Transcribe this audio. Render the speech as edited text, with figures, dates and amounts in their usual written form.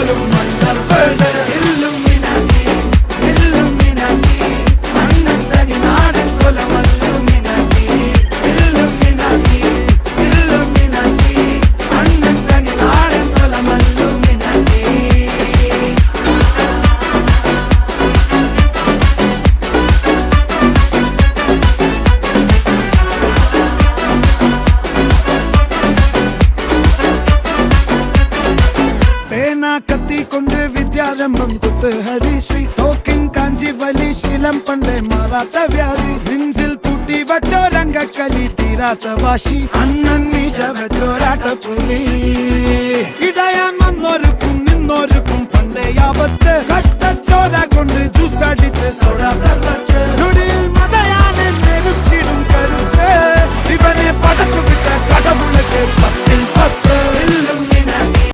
പോലും മണ്ണപ്പേട് Illuminati Illuminati അണ്ണൻ തനി നാടൻ കുലമല്ലുമിനാറ്റി ഇല്ലുമിനാറ്റി ഇല്ലുമിനാറ്റി അണ്ണൻ തനി നാടൻ കുലമല്ലുമിനാറ്റി. കത്തി കൊണ്ട് വിദ്യാരംഭം കുത്ത് ഹരിശ്രീ തോക്കിൻ കാഞ്ചി വലി ശീലം പണ്ടേ മാറാത്ത വ്യാധി നെഞ്ചിൽ പൂട്ടി വച്ചോരംഗക്കലി തീരാത്ത വാശി അണ്ണൻ മീശ വെച്ചോരാട്ട പുലി.